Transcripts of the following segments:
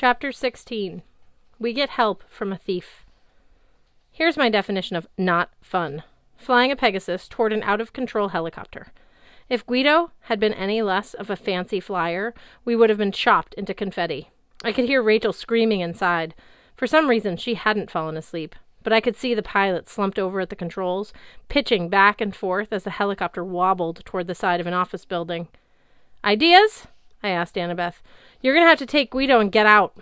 Chapter 16. We get help from a thief. Here's my definition of not fun. Flying a Pegasus toward an out-of-control helicopter. If Guido had been any less of a fancy flyer, we would have been chopped into confetti. I could hear Rachel screaming inside. For some reason, she hadn't fallen asleep, but I could see the pilot slumped over at the controls, pitching back and forth as the helicopter wobbled toward the side of an office building. "Ideas?" I asked Annabeth. "You're going to have to take Guido and get out."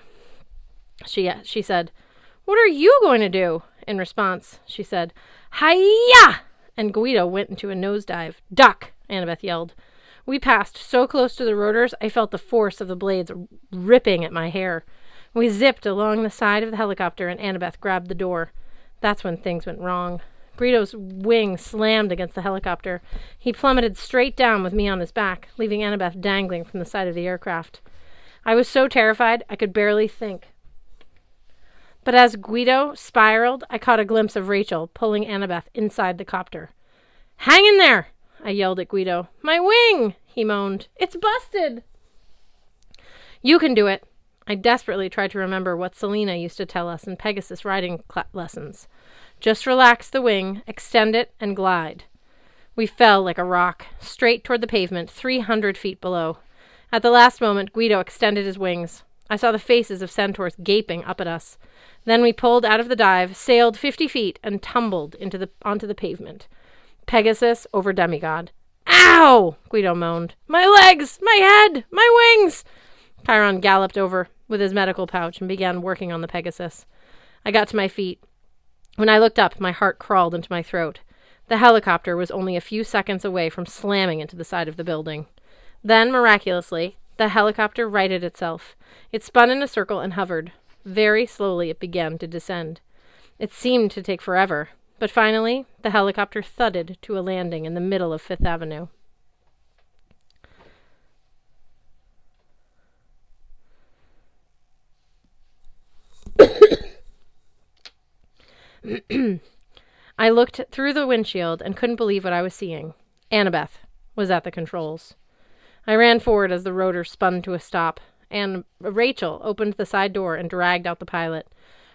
She said. "What are you going to do?" In response, she said, "Hi-ya!" And Guido went into a nosedive. "Duck!" Annabeth yelled. We passed so close to the rotors, I felt the force of the blades ripping at my hair. We zipped along the side of the helicopter, and Annabeth grabbed the door. That's when things went wrong. Guido's wing slammed against the helicopter. He plummeted straight down with me on his back, leaving Annabeth dangling from the side of the aircraft. I was so terrified I could barely think. But as Guido spiraled, I caught a glimpse of Rachel pulling Annabeth inside the copter. "Hang in there!" I yelled at Guido. "My wing!" he moaned. "It's busted!" "You can do it." I desperately tried to remember what Selena used to tell us in Pegasus riding lessons. Just relax the wing, extend it, and glide. We fell like a rock, straight toward the pavement, 300 feet below. At the last moment, Guido extended his wings. I saw the faces of centaurs gaping up at us. Then we pulled out of the dive, sailed 50 feet, and tumbled onto the pavement. Pegasus over demigod. "Ow!" Guido moaned. "My legs! My head! My wings!" Chiron galloped over with his medical pouch and began working on the Pegasus. I got to my feet. When I looked up, my heart crawled into my throat. The helicopter was only a few seconds away from slamming into the side of the building. Then, miraculously, the helicopter righted itself. It spun in a circle and hovered. Very slowly it began to descend. It seemed to take forever, but finally the helicopter thudded to a landing in the middle of Fifth Avenue. I looked through the windshield and couldn't believe what I was seeing. Annabeth was at the controls. I ran forward as the rotor spun to a stop, and Rachel opened the side door and dragged out the pilot.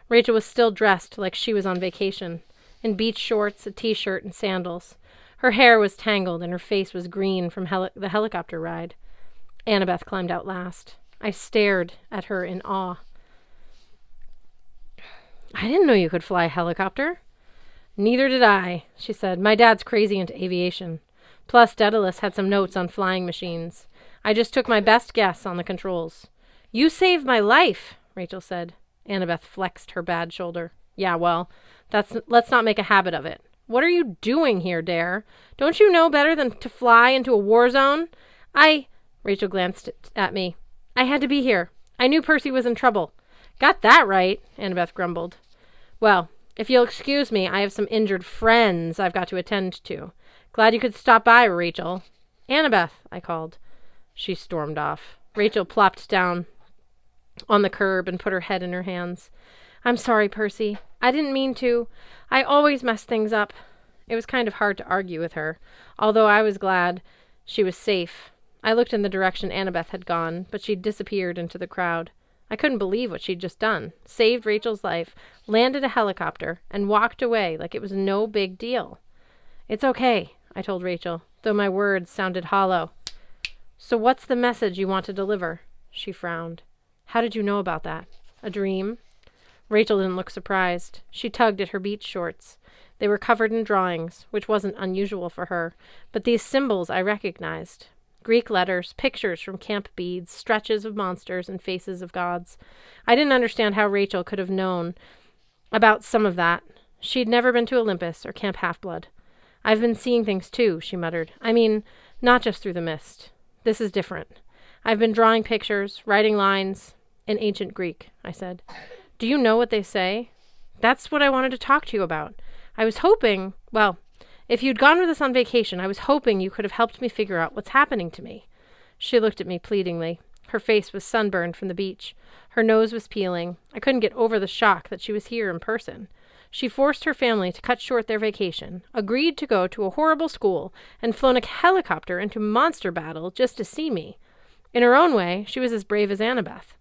Rachel was still dressed like she was on vacation, in beach shorts, a t-shirt, and sandals. Her hair was tangled and her face was green from the helicopter ride. Annabeth climbed out last. I stared at her in awe. "I didn't know you could fly a helicopter." "Neither did I," she said. "My dad's crazy into aviation. Plus, Daedalus had some notes on flying machines. I just took my best guess on the controls." "You saved my life," Rachel said. Annabeth flexed her bad shoulder. "Yeah, well, let's not make a habit of it. What are you doing here, Dare? Don't you know better than to fly into a war zone?" Rachel glanced at me. "I had to be here. I knew Percy was in trouble." "Got that right," Annabeth grumbled. "Well, if you'll excuse me, I have some injured friends I've got to attend to. Glad you could stop by, Rachel." "Annabeth," I called. She stormed off. Rachel plopped down on the curb and put her head in her hands. "I'm sorry, Percy. I didn't mean to. I always mess things up." It was kind of hard to argue with her, although I was glad she was safe. I looked in the direction Annabeth had gone, but she'd disappeared into the crowd. I couldn't believe what she'd just done. Saved Rachel's life, landed a helicopter, and walked away like it was no big deal. "It's okay," I told Rachel, though my words sounded hollow. "So what's the message you want to deliver?" She frowned. "How did you know about that? A dream?" Rachel didn't look surprised. She tugged at her beach shorts. They were covered in drawings, which wasn't unusual for her, but these symbols I recognized. Greek letters, pictures from camp beads, stretches of monsters, and faces of gods. I didn't understand how Rachel could have known about some of that. She'd never been to Olympus or Camp Half-Blood. "I've been seeing things too," she muttered. "I mean, not just through the mist. This is different. I've been drawing pictures, writing lines in ancient Greek," I said. "Do you know what they say?" "That's what I wanted to talk to you about. I was hoping, well, if you'd gone with us on vacation, I was hoping you could have helped me figure out what's happening to me." She looked at me pleadingly. Her face was sunburned from the beach. Her nose was peeling. I couldn't get over the shock that she was here in person. She forced her family to cut short their vacation, agreed to go to a horrible school, and flown a helicopter into monster battle just to see me. In her own way, she was as brave as Annabeth.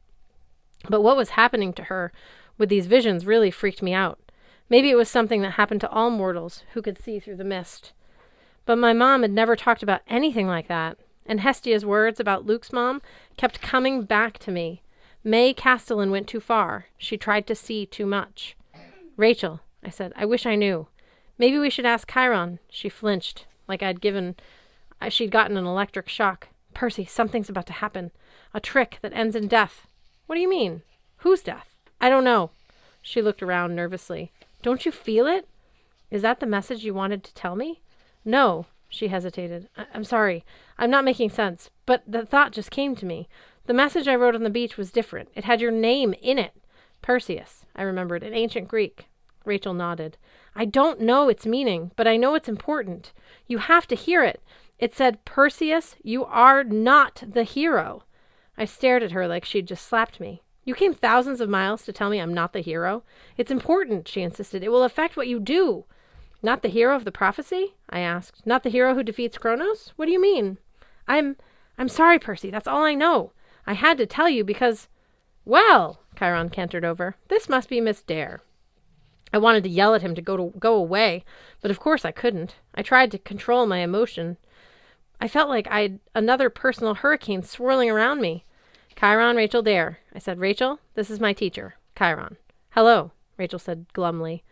But what was happening to her with these visions really freaked me out. Maybe it was something that happened to all mortals who could see through the mist. But my mom had never talked about anything like that, and Hestia's words about Luke's mom kept coming back to me. May Castellan went too far. She tried to see too much. Rachel, I said, I wish I knew. Maybe we should ask Chiron. She flinched, like she'd gotten an electric shock. Percy, something's about to happen. A trick that ends in death. What do you mean? Whose death? I don't know. She looked around nervously. Don't you feel it? Is that the message you wanted to tell me? No, she hesitated. I'm sorry. I'm not making sense, but the thought just came to me. The message I wrote on the beach was different. It had your name in it. Perseus, I remembered, in ancient Greek. Rachel nodded. I don't know its meaning, but I know it's important. You have to hear it. It said, Perseus, you are not the hero. I stared at her like she'd just slapped me. You came thousands of miles to tell me I'm not the hero? It's important, she insisted. It will affect what you do. Not the hero of the prophecy? I asked. Not the hero who defeats Kronos? What do you mean? I'm sorry, Percy. That's all I know. I had to tell you because... Well, Chiron cantered over. This must be Miss Dare. I wanted to yell at him to go away, but of course I couldn't. I tried to control my emotion. I felt like I'd another personal hurricane swirling around me. Chiron, Rachel Dare. I said, Rachel, this is my teacher, Chiron. Hello, Rachel said glumly.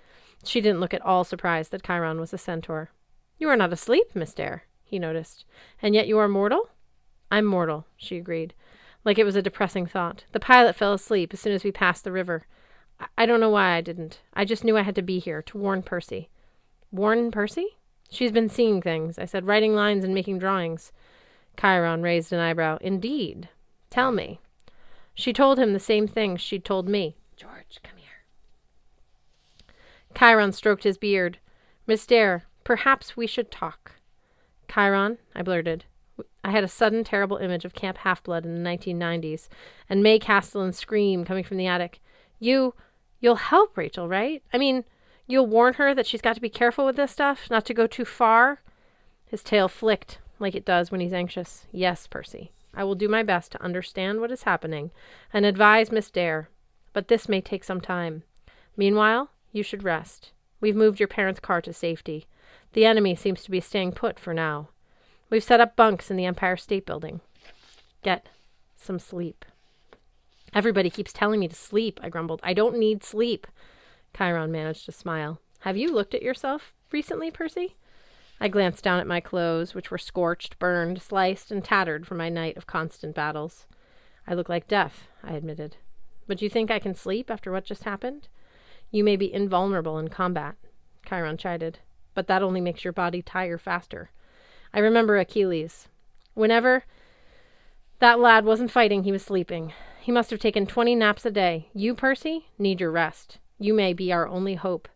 She didn't look at all surprised that Chiron was a centaur. You are not asleep, Miss Dare, he noticed. And yet you are mortal? I'm mortal, she agreed, like it was a depressing thought. The pilot fell asleep as soon as we passed the river. I don't know why I didn't. I just knew I had to be here to warn Percy. Warn Percy? She's been seeing things, I said, writing lines and making drawings. Chiron raised an eyebrow. Indeed. Tell me. She told him the same thing she'd told me. George, come here. Chiron stroked his beard. Miss Dare, perhaps we should talk. Chiron, I blurted. I had a sudden terrible image of Camp Half-Blood in the 1990s, and May Castellan's scream coming from the attic. You'll help Rachel, right? I mean, you'll warn her that she's got to be careful with this stuff, not to go too far? His tail flicked, like it does when he's anxious. Yes, Percy. I will do my best to understand what is happening and advise Miss Dare, but this may take some time. Meanwhile, you should rest. We've moved your parents' car to safety. The enemy seems to be staying put for now. We've set up bunks in the Empire State Building. Get some sleep. Everybody keeps telling me to sleep, I grumbled. I don't need sleep. Chiron managed to smile. Have you looked at yourself recently, Percy? I glanced down at my clothes, which were scorched, burned, sliced, and tattered from my night of constant battles. I look like death, I admitted. But you think I can sleep after what just happened? You may be invulnerable in combat, Chiron chided, but that only makes your body tire faster. I remember Achilles. Whenever that lad wasn't fighting, he was sleeping. He must have taken 20 naps a day. You, Percy, need your rest. You may be our only hope.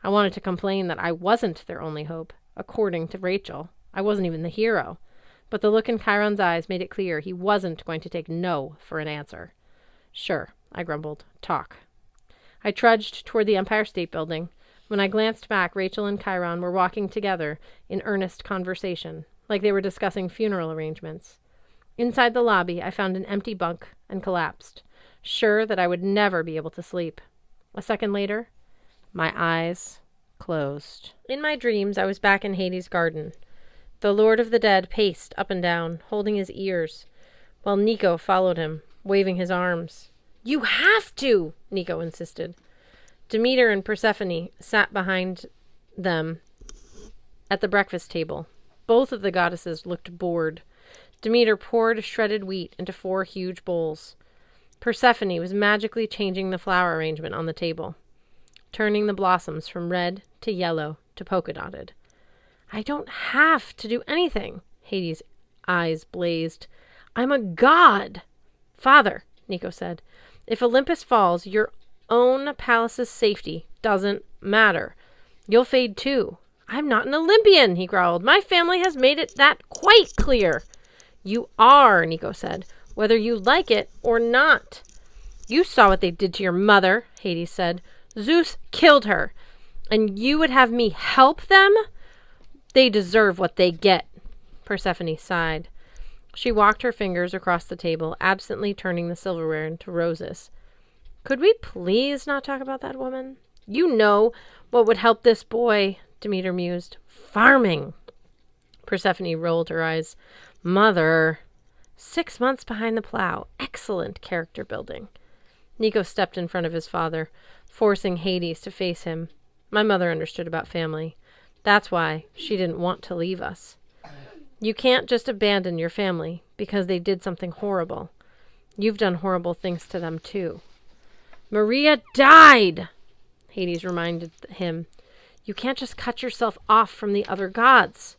I wanted to complain that I wasn't their only hope. According to Rachel, I wasn't even the hero. But the look in Chiron's eyes made it clear he wasn't going to take no for an answer. Sure, I grumbled. Talk. I trudged toward the Empire State Building. When I glanced back, Rachel and Chiron were walking together in earnest conversation, like they were discussing funeral arrangements. Inside the lobby, I found an empty bunk and collapsed, sure that I would never be able to sleep. A second later, my eyes closed. In my dreams, I was back in Hades' garden. The Lord of the Dead paced up and down, holding his ears, while Nico followed him, waving his arms. You have to, Nico insisted. Demeter and Persephone sat behind them at the breakfast table. Both of the goddesses looked bored. Demeter poured shredded wheat into 4 huge bowls. Persephone was magically changing the flower arrangement on the table, turning the blossoms from red to yellow to polka-dotted. I don't have to do anything, Hades' eyes blazed. I'm a god. Father, Nico said, if Olympus falls, your own palace's safety doesn't matter. You'll fade too. I'm not an Olympian, he growled. My family has made it that quite clear. You are, Nico said, whether you like it or not. You saw what they did to your mother, Hades said. Zeus killed her, and you would have me help them? They deserve what they get. Persephone sighed. She walked her fingers across the table, absently turning the silverware into roses. Could we please not talk about that woman? You know what would help this boy, Demeter mused. Farming. Persephone rolled her eyes. Mother. 6 months behind the plow. Excellent character building. Nico stepped in front of his father, forcing Hades to face him. My mother understood about family. That's why she didn't want to leave us. You can't just abandon your family because they did something horrible. You've done horrible things to them too. Maria died, Hades reminded him. You can't just cut yourself off from the other gods.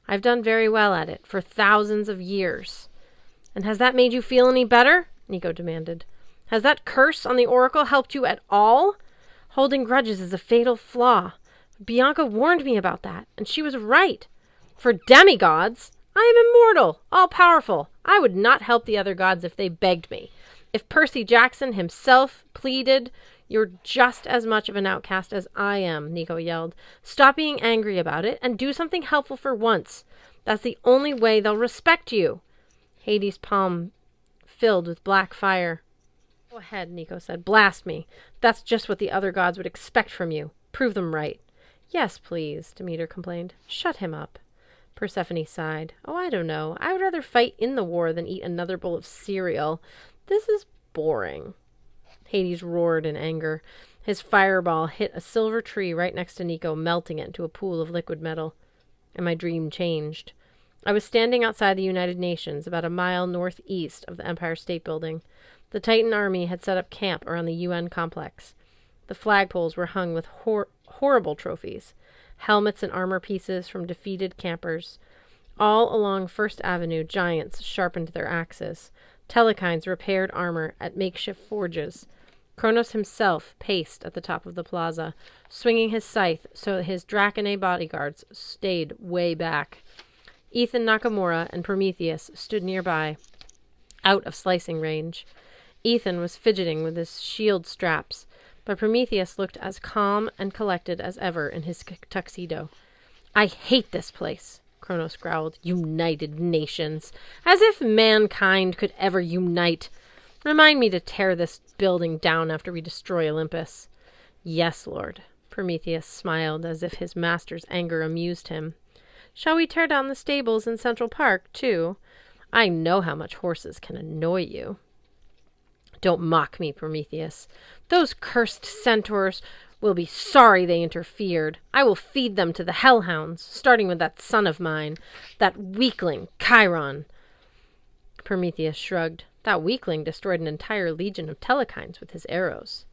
I've done very well at it for thousands of years. And has that made you feel any better? Nico demanded. Has that curse on the oracle helped you at all? Holding grudges is a fatal flaw. Bianca warned me about that, and she was right. For demigods, I am immortal, all-powerful. I would not help the other gods if they begged me. If Percy Jackson himself pleaded, you're just as much of an outcast as I am, Nico yelled. Stop being angry about it and do something helpful for once. That's the only way they'll respect you. Hades' palm filled with black fire. Go ahead, Nico said. Blast me. That's just what the other gods would expect from you. Prove them right. Yes, please, Demeter complained. Shut him up. Persephone sighed. Oh, I don't know. I would rather fight in the war than eat another bowl of cereal. This is boring. Hades roared in anger. His fireball hit a silver tree right next to Nico, melting it into a pool of liquid metal. And my dream changed. I was standing outside the United Nations, about a mile northeast of the Empire State Building. The Titan army had set up camp around the UN complex. The flagpoles were hung with horrible trophies, helmets and armor pieces from defeated campers. All along First Avenue, giants sharpened their axes. Telekines repaired armor at makeshift forges. Kronos himself paced at the top of the plaza, swinging his scythe so that his Draconae bodyguards stayed way back. Ethan Nakamura and Prometheus stood nearby, out of slicing range. Ethan was fidgeting with his shield straps, but Prometheus looked as calm and collected as ever in his tuxedo. I hate this place, Kronos growled. United Nations. As if mankind could ever unite. Remind me to tear this building down after we destroy Olympus. Yes, Lord. Prometheus smiled as if his master's anger amused him. Shall we tear down the stables in Central Park, too? I know how much horses can annoy you. Don't mock me, Prometheus. Those cursed centaurs will be sorry they interfered. I will feed them to the hellhounds, starting with that son of mine, that weakling, Chiron. Prometheus shrugged. That weakling destroyed an entire legion of telekines with his arrows.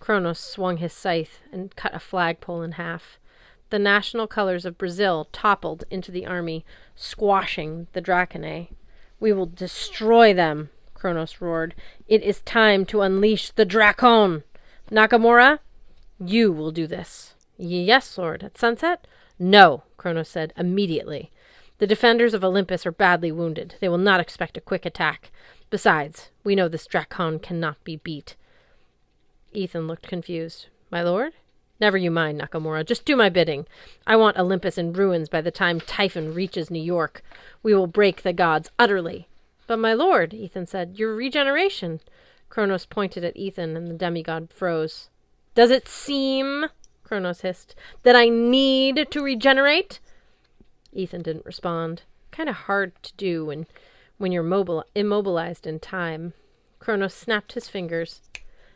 Kronos swung his scythe and cut a flagpole in half. The national colors of Brazil toppled into the army, squashing the Draconae. We will destroy them, Kronos roared. It is time to unleash the Drakon. Nakamura, you will do this. Yes, Lord. At sunset? No, Kronos said, immediately. The defenders of Olympus are badly wounded. They will not expect a quick attack. Besides, we know this Drakon cannot be beat. Ethan looked confused. My lord? Never you mind, Nakamura. Just do my bidding. I want Olympus in ruins by the time Typhon reaches New York. We will break the gods utterly. But my lord, Ethan said, your regeneration. Kronos pointed at Ethan, and the demigod froze. Does it seem, Kronos hissed, that I need to regenerate? Ethan didn't respond. Kind of hard to do when you're immobilized in time. Kronos snapped his fingers,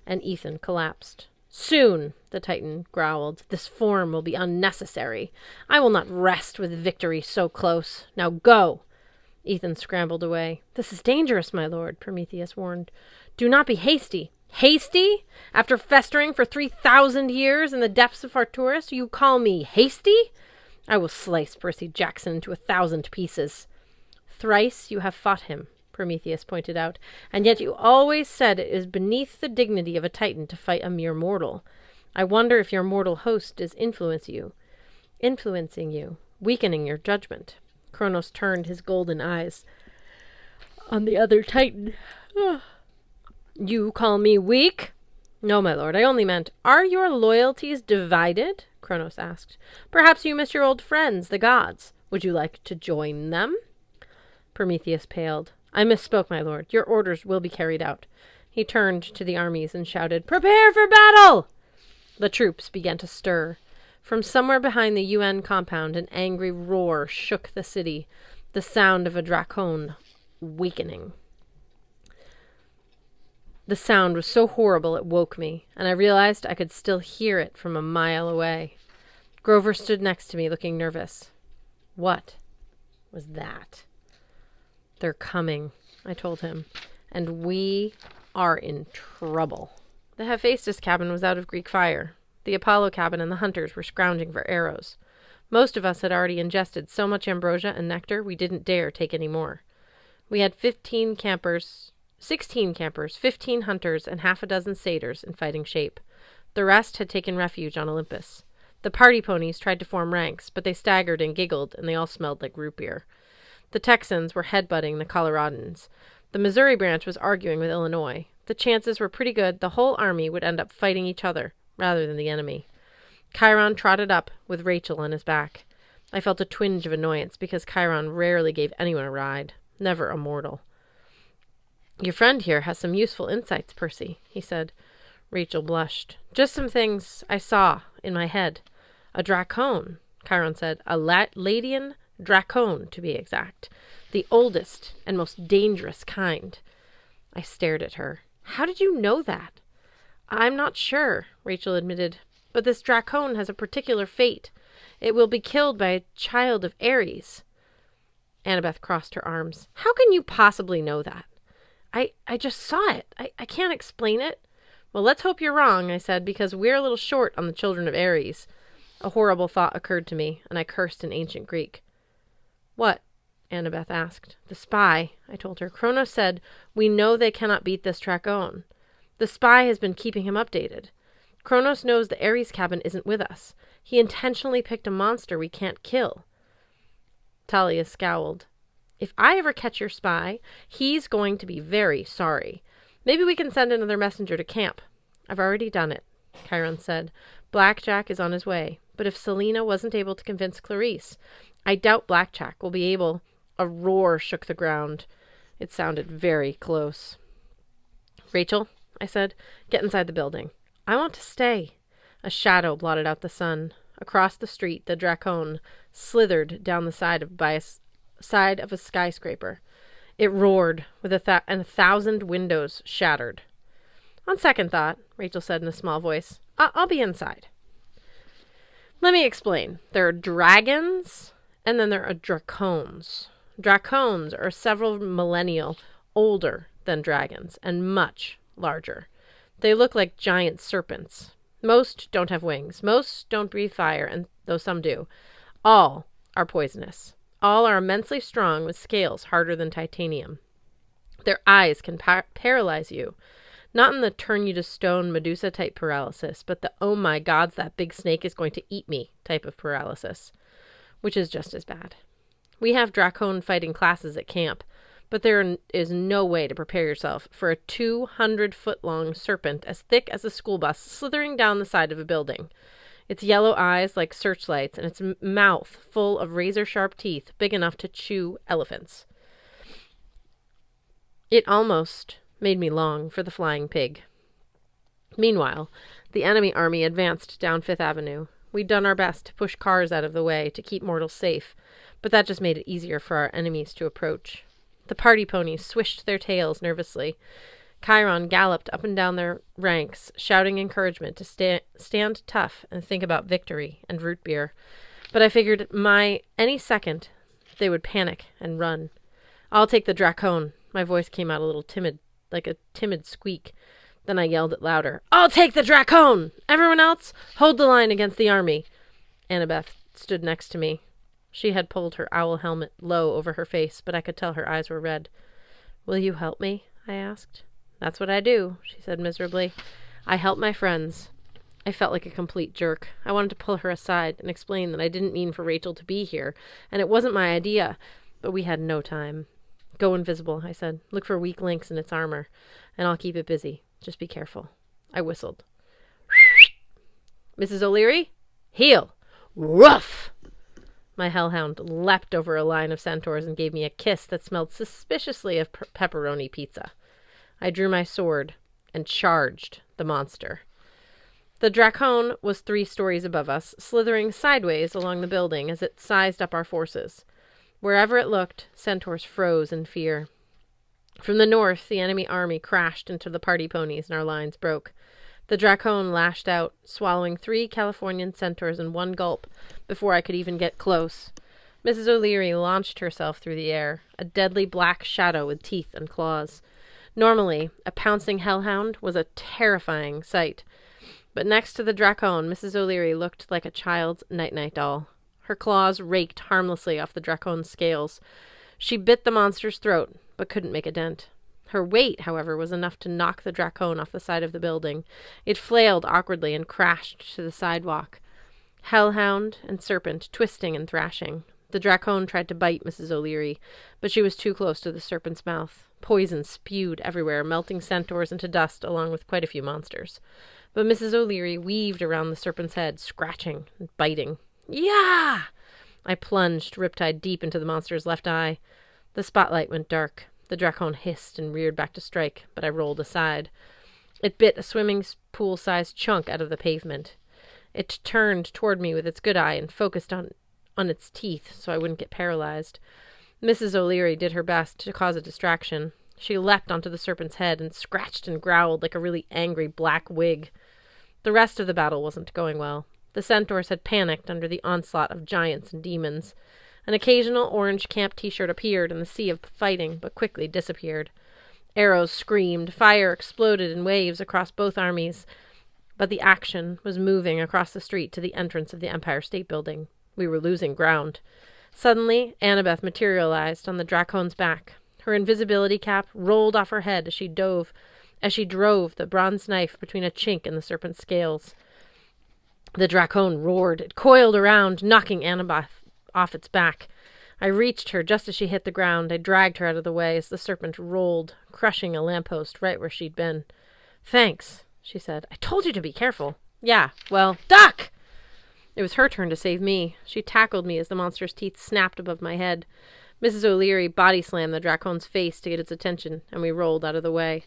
and Ethan collapsed. Soon, the Titan growled. This form will be unnecessary. I will not rest with victory so close. Now go. Ethan scrambled away. This is dangerous, my lord, Prometheus warned. Do not be hasty. Hasty? After festering for 3,000 years in the depths of Arcturus, you call me hasty? I will slice Percy Jackson into 1,000 pieces. Thrice you have fought him, Prometheus pointed out, and yet you always said it is beneath the dignity of a Titan to fight a mere mortal. I wonder if your mortal host is influencing you, weakening your judgment. Kronos turned his golden eyes on the other Titan. You call me weak? No, my lord, I only meant, are your loyalties divided? Kronos asked. Perhaps you miss your old friends, the gods. Would you like to join them? Prometheus paled. I misspoke, my lord. Your orders will be carried out. He turned to the armies and shouted, "Prepare for battle!" The troops began to stir. From somewhere behind the UN compound, an angry roar shook the city, the sound of a dracon wakening. The sound was so horrible it woke me, and I realized I could still hear it from a mile away. Grover stood next to me, looking nervous. What was that? "They're coming," I told him, "and we are in trouble." The Hephaestus cabin was out of Greek fire. The Apollo cabin and the hunters were scrounging for arrows. Most of us had already ingested so much ambrosia and nectar we didn't dare take any more. We had 16 campers, 15 hunters, and half a dozen satyrs in fighting shape. The rest had taken refuge on Olympus. The party ponies tried to form ranks, but they staggered and giggled, and they all smelled like root beer. The Texans were headbutting the Coloradans. The Missouri branch was arguing with Illinois. The chances were pretty good the whole army would end up fighting each other rather than the enemy. Chiron trotted up with Rachel on his back. I felt a twinge of annoyance because Chiron rarely gave anyone a ride, never a mortal. "Your friend here has some useful insights, Percy," he said. Rachel blushed. "Just some things I saw in my head." "A dracon," Chiron said. "A Ladian dracon, to be exact. The oldest and most dangerous kind." I stared at her. "How did you know that?" "I'm not sure," Rachel admitted. "But this dracon has a particular fate. It will be killed by a child of Ares." Annabeth crossed her arms. "How can you possibly know that?" I just saw it. I can't explain it." "Well, let's hope you're wrong," I said, "because we're a little short on the children of Ares." A horrible thought occurred to me, and I cursed in ancient Greek. "What?" Annabeth asked. "The spy," I told her. "Kronos said, 'We know they cannot beat this dracon.' The spy has been keeping him updated. Kronos knows the Ares cabin isn't with us. He intentionally picked a monster we can't kill." Talia scowled. "If I ever catch your spy, he's going to be very sorry. Maybe we can send another messenger to camp." "I've already done it," Chiron said. "Blackjack is on his way. But if Selena wasn't able to convince Clarice, I doubt Blackjack will be able—" A roar shook the ground. It sounded very close. "Rachel," I said, "get inside the building." "I want to stay." A shadow blotted out the sun. Across the street, the dracon slithered down the side of a skyscraper. It roared, with a 1,000 windows shattered. "On second thought," Rachel said in a small voice, I'll be inside." Let me explain. There are dragons, and then there are dracons. Dracons are several millennial older than dragons, and much larger. They look like giant serpents. Most don't have wings. Most don't breathe fire, and though some do. All are poisonous. All are immensely strong with scales harder than titanium. Their eyes can paralyze you. Not in the turn you to stone Medusa type paralysis, but the "oh my gods, that big snake is going to eat me" type of paralysis, which is just as bad. We have dracon fighting classes at camp, but there is no way to prepare yourself for a 200-foot-long serpent as thick as a school bus slithering down the side of a building. Its yellow eyes like searchlights, and its mouth full of razor-sharp teeth big enough to chew elephants. It almost made me long for the flying pig. Meanwhile, the enemy army advanced down Fifth Avenue. We'd done our best to push cars out of the way to keep mortals safe, but that just made it easier for our enemies to approach. The party ponies swished their tails nervously. Chiron galloped up and down their ranks, shouting encouragement to stand tough and think about victory and root beer. But I figured any second they would panic and run. "I'll take the dracon." My voice came out a little timid, like a timid squeak. Then I yelled it louder. "I'll take the dracon! Everyone else, hold the line against the army." Annabeth stood next to me. She had pulled her owl helmet low over her face, but I could tell her eyes were red. "Will you help me?" I asked. "That's what I do," she said miserably. "I help my friends." I felt like a complete jerk. I wanted to pull her aside and explain that I didn't mean for Rachel to be here, and it wasn't my idea, but we had no time. "Go invisible," I said. "Look for weak links in its armor, and I'll keep it busy. Just be careful." I whistled. "Mrs. O'Leary? Heel! Woof!" My hellhound leapt over a line of centaurs and gave me a kiss that smelled suspiciously of pepperoni pizza. I drew my sword. and charged the monster. The Dracone was 3 stories above us, slithering sideways along the building as it sized up our forces. Wherever it looked, centaurs froze in fear. From the north, the enemy army crashed into the party ponies and our lines broke. The Dracone lashed out, swallowing 3 Californian centaurs in one gulp before I could even get close. Mrs. O'Leary launched herself through the air, a deadly black shadow with teeth and claws. Normally, a pouncing hellhound was a terrifying sight. But next to the Dracone, Mrs. O'Leary looked like a child's night-night doll. Her claws raked harmlessly off the Dracone's scales. She bit the monster's throat, but couldn't make a dent. Her weight, however, was enough to knock the Dracone off the side of the building. It flailed awkwardly and crashed to the sidewalk. Hellhound and serpent twisting and thrashing. The Dracone tried to bite Mrs. O'Leary, but she was too close to the serpent's mouth. Poison spewed everywhere, melting centaurs into dust along with quite a few monsters. But Mrs. O'Leary weaved around the serpent's head, scratching and biting. Yeah! I plunged, riptide deep into the monster's left eye. The spotlight went dark. The Dracone hissed and reared back to strike, but I rolled aside. It bit a swimming pool-sized chunk out of the pavement. It turned toward me with its good eye and focused on its teeth so I wouldn't get paralyzed. Mrs. O'Leary did her best to cause a distraction. She leapt onto the serpent's head and scratched and growled like a really angry black wig. The rest of the battle wasn't going well. The centaurs had panicked under the onslaught of giants and demons. An occasional orange camp t-shirt appeared in the sea of fighting, but quickly disappeared. Arrows screamed, fire exploded in waves across both armies, but the action was moving across the street to the entrance of the Empire State Building. We were losing ground. Suddenly, Annabeth materialized on the Dracone's back. Her invisibility cap rolled off her head as she drove the bronze knife between a chink in the serpent's scales. The Dracone roared. It coiled around, knocking Annabeth off its back. I reached her just as she hit the ground. I dragged her out of the way as the serpent rolled, crushing a lamppost right where she'd been. "Thanks," she said. "I told you to be careful." "Yeah, well, duck!" It was her turn to save me. She tackled me as the monster's teeth snapped above my head. Mrs. O'Leary body-slammed the Dracone's face to get its attention, and we rolled out of the way.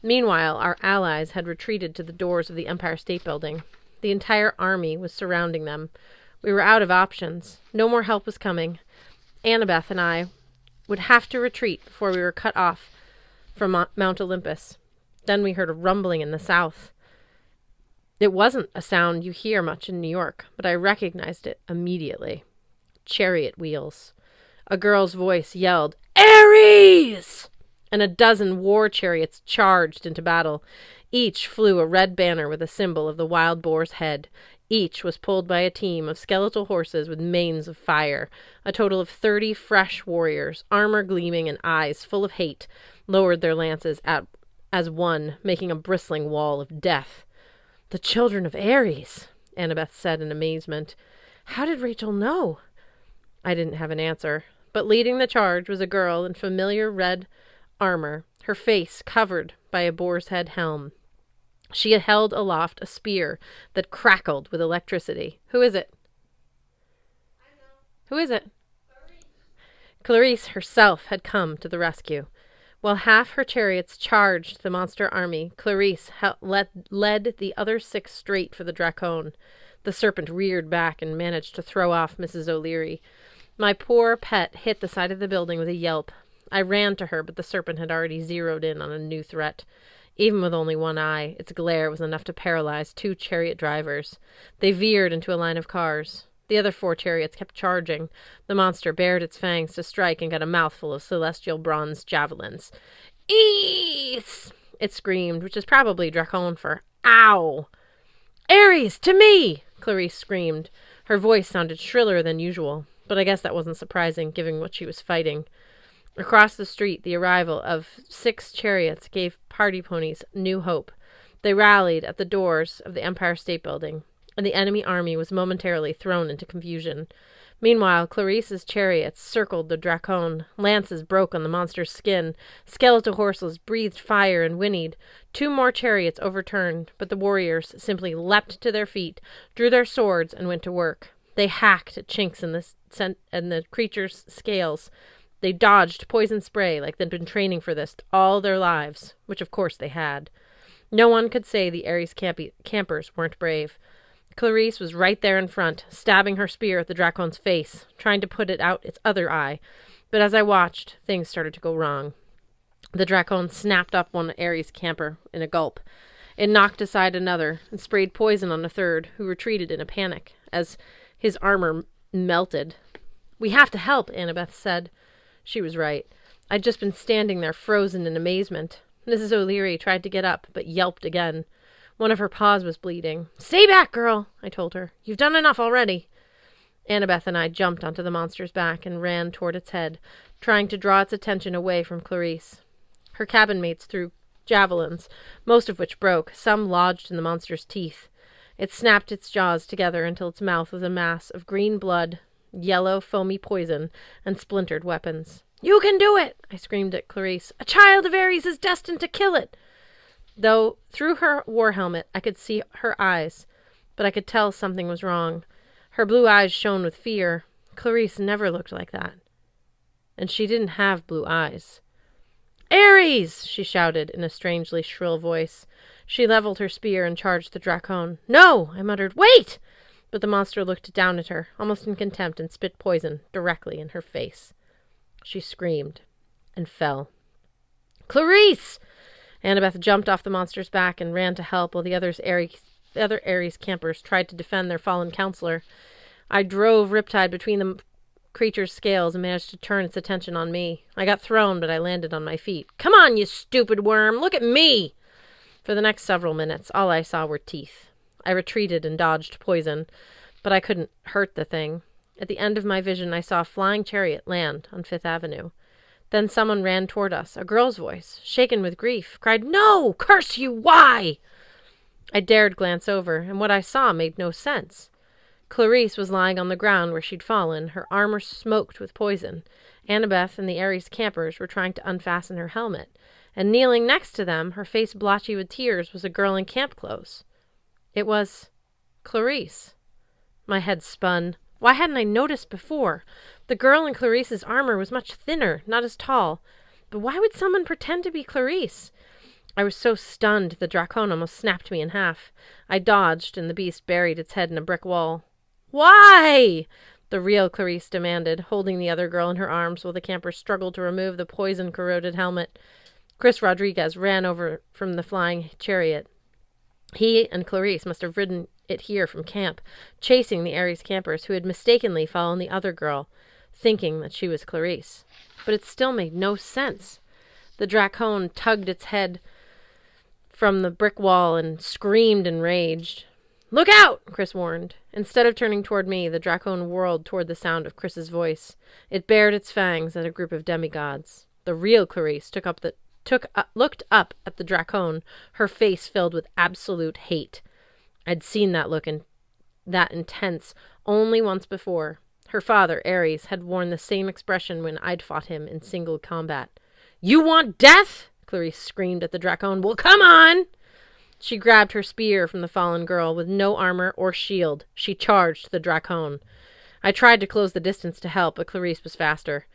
Meanwhile, our allies had retreated to the doors of the Empire State Building. The entire army was surrounding them. We were out of options. No more help was coming. Annabeth and I would have to retreat before we were cut off from Mount Olympus. Then we heard a rumbling in the south. It wasn't a sound you hear much in New York, but I recognized it immediately. Chariot wheels. A girl's voice yelled, "Ares!" And a dozen war chariots charged into battle. Each flew a red banner with a symbol of the wild boar's head. Each was pulled by a team of skeletal horses with manes of fire. A total of 30 fresh warriors, armor gleaming and eyes full of hate, lowered their lances as one, making a bristling wall of death. "The children of Ares," Annabeth said in amazement. "How did Rachel know?" I didn't have an answer, but leading the charge was a girl in familiar red armor, her face covered by a boar's head helm. She had held aloft a spear that crackled with electricity. "Who is it?" "I know." "Who is it?" Clarice herself had come to the rescue. While half her chariots charged the monster army, Clarice led the other 6 straight for the Dracone. The serpent reared back and managed to throw off Mrs. O'Leary. My poor pet hit the side of the building with a yelp. I ran to her, but the serpent had already zeroed in on a new threat. Even with only one eye, its glare was enough to paralyze 2 chariot drivers. They veered into a line of cars. The other 4 chariots kept charging. The monster bared its fangs to strike and got a mouthful of celestial bronze javelins. "Eeeees!" it screamed, which is probably Dracone for "Ow!" "Ares, to me!" Clarice screamed. Her voice sounded shriller than usual, but I guess that wasn't surprising, given what she was fighting. Across the street, the arrival of 6 chariots gave party ponies new hope. They rallied at the doors of the Empire State Building, and the enemy army was momentarily thrown into confusion. Meanwhile, Clarice's chariots circled the Dracone. Lances broke on the monster's skin. Skeletal horses breathed fire and whinnied. 2 more chariots overturned, but the warriors simply leapt to their feet, drew their swords, and went to work. They hacked at chinks in the creature's scales. They dodged poison spray like they'd been training for this all their lives, which of course they had. No one could say the Ares campers weren't brave. Clarice was right there in front, stabbing her spear at the Dracon's face, trying to put it out its other eye. But as I watched, things started to go wrong. The Dracon snapped up one Ares camper in a gulp. It knocked aside another and sprayed poison on a third, who retreated in a panic as his armor melted. "We have to help," Annabeth said. She was right. I'd just been standing there frozen in amazement. Mrs. O'Leary tried to get up, but yelped again. One of her paws was bleeding. "Stay back, girl," I told her. "You've done enough already." Annabeth and I jumped onto the monster's back and ran toward its head, trying to draw its attention away from Clarice. Her cabin mates threw javelins, most of which broke, some lodged in the monster's teeth. It snapped its jaws together until its mouth was a mass of green blood, yellow, foamy poison, and splintered weapons. "You can do it!" I screamed at Clarice. "A child of Ares is destined to kill it!" Though through her war helmet I could see her eyes, but I could tell something was wrong. Her blue eyes shone with fear. Clarice never looked like that. And she didn't have blue eyes. "Ares!" she shouted in a strangely shrill voice. She leveled her spear and charged the Dracon. "No!" I muttered. "Wait!" But the monster looked down at her, almost in contempt, and spit poison directly in her face. She screamed and fell. "Clarice!" Annabeth jumped off the monster's back and ran to help while the other Ares campers tried to defend their fallen counselor. I drove Riptide between the creature's scales and managed to turn its attention on me. I got thrown, but I landed on my feet. "Come on, you stupid worm! Look at me!" For the next several minutes, all I saw were teeth. I retreated and dodged poison, but I couldn't hurt the thing. At the end of my vision, I saw a flying chariot land on Fifth Avenue. Then someone ran toward us. A girl's voice, shaken with grief, cried, "No! Curse you! Why?" I dared glance over, and what I saw made no sense. Clarice was lying on the ground where she'd fallen, her armor smoked with poison. Annabeth and the Ares campers were trying to unfasten her helmet, and kneeling next to them, her face blotchy with tears, was a girl in camp clothes. It was Clarice. My head spun. Why hadn't I noticed before? The girl in Clarice's armor was much thinner, not as tall. But why would someone pretend to be Clarice? I was so stunned the Dracon almost snapped me in half. I dodged, and the beast buried its head in a brick wall. "Why?" the real Clarice demanded, holding the other girl in her arms while the campers struggled to remove the poison-corroded helmet. Chris Rodriguez ran over from the flying chariot. He and Clarice must have ridden it here from camp, chasing the Ares campers who had mistakenly followed the other girl, thinking that she was Clarice. But it still made no sense. The Dracon tugged its head from the brick wall and screamed and raged. "Look out!" Chris warned. Instead of turning toward me, the Dracon whirled toward the sound of Chris's voice. It bared its fangs at a group of demigods. The real Clarice looked up at the Dracon, her face filled with absolute hate. I'd seen that look that intense only once before. Her father, Ares, had worn the same expression when I'd fought him in single combat. "You want death?" Clarice screamed at the Dracon. "Well, come on!" She grabbed her spear from the fallen girl. With no armor or shield, she charged the Dracon. I tried to close the distance to help, but Clarice was faster.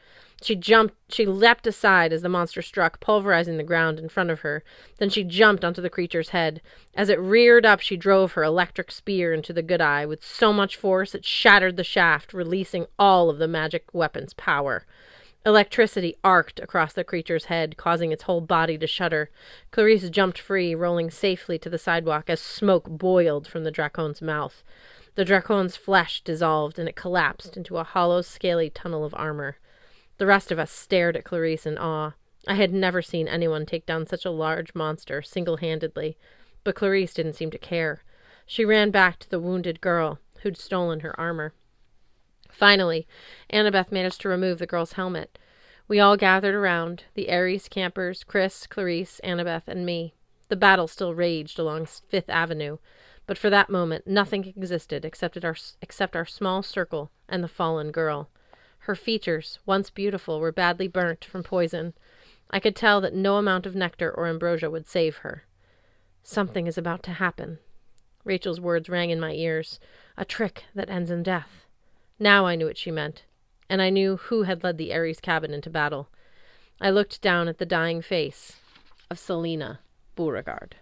She leapt aside as the monster struck, pulverizing the ground in front of her. Then she jumped onto the creature's head. As it reared up, she drove her electric spear into the good eye with so much force it shattered the shaft, releasing all of the magic weapon's power. Electricity arced across the creature's head, causing its whole body to shudder. Clarice jumped free, rolling safely to the sidewalk as smoke boiled from the Dracon's mouth. The Dracon's flesh dissolved, and it collapsed into a hollow, scaly tunnel of armor. The rest of us stared at Clarice in awe. I had never seen anyone take down such a large monster single-handedly, but Clarice didn't seem to care. She ran back to the wounded girl who'd stolen her armor. Finally, Annabeth managed to remove the girl's helmet. We all gathered around, the Ares campers, Chris, Clarice, Annabeth, and me. The battle still raged along Fifth Avenue, but for that moment nothing existed except our small circle and the fallen girl. Her features, once beautiful, were badly burnt from poison. I could tell that no amount of nectar or ambrosia would save her. "Something is about to happen." Rachel's words rang in my ears. "A trick that ends in death." Now I knew what she meant, and I knew who had led the Ares cabin into battle. I looked down at the dying face of Selena Beauregard.